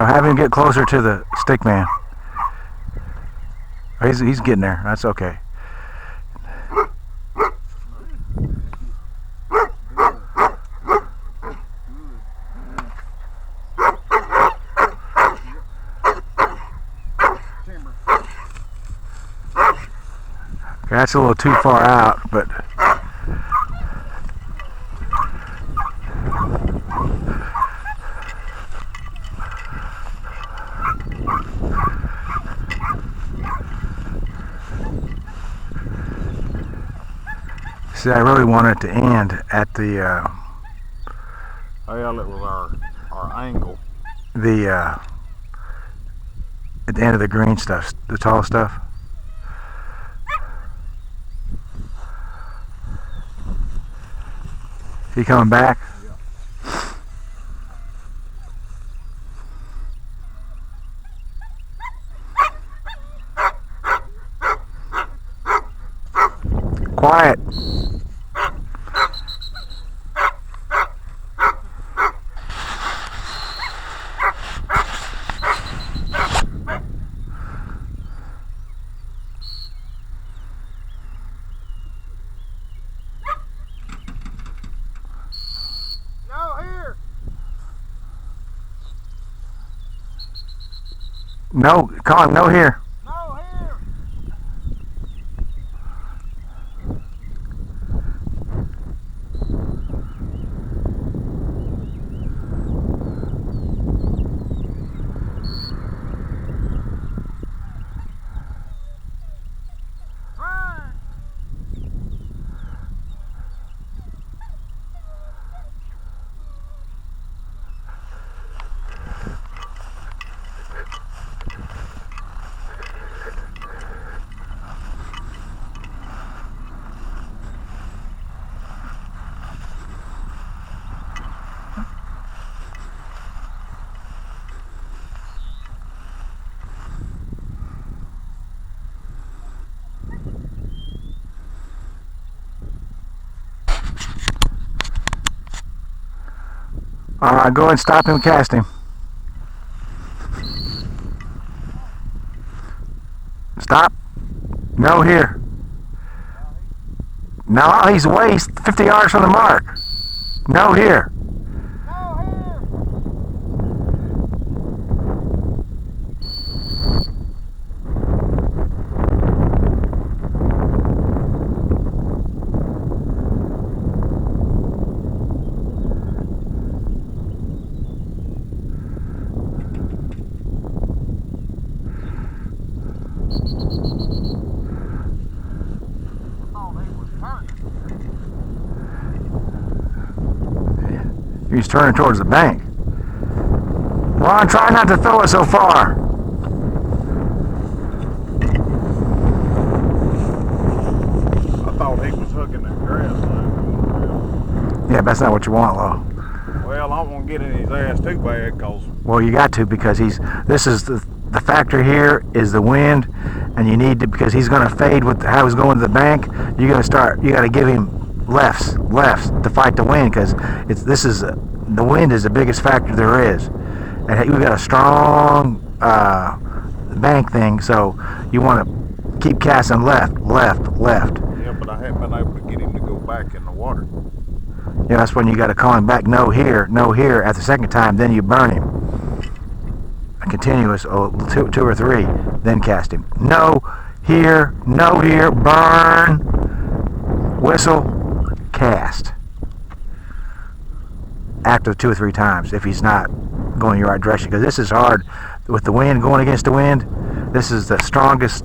No, have him get closer to the stick man. Oh, he's getting there. That's okay. That's a little too far out, but see, I really want it to end at the well, it was our angle. At the end of the green stuff, the tall stuff. He coming back? Yeah. Quiet. No, Colin, no here. No here. Run. Alright, go and stop him, cast him. Stop. No here. No, he's away. He's 50 yards from the mark. No here. He's turning towards the bank. Ron, try not to throw it so far. I thought he was hooking that grass line. Yeah, but that's not what you want, Lo. Well, I don't want to get in his ass too bad, cause well, you got to, because this is the factor here is the wind, and you need to, because he's going to fade with how he's going to the bank. You got to give him lefts to fight the wind, because the wind is the biggest factor there is, and we've got a strong bank thing, so you want to keep casting left. yeah, but I haven't been able to get him to go back in the water. Yeah, that's when you got to call him back. No here at the second time, then you burn him. A continuous two or three, then cast him. No here, burn, whistle, cast. Active 2 or 3 times if he's not going your right direction, because this is hard with the wind going against the wind. This is the strongest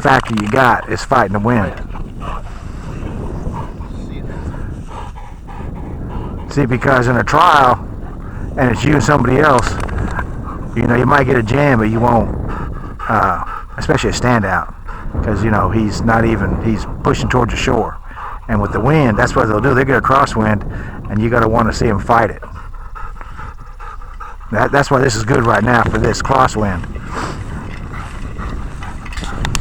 factor you got is fighting the wind. See, because in a trial and it's you and somebody else, you might get a jam, but you won't, especially a standout, because he's pushing towards the shore. And with the wind, that's what they'll do. They get a crosswind, and you got to want to see them fight it. That's why this is good right now for this crosswind.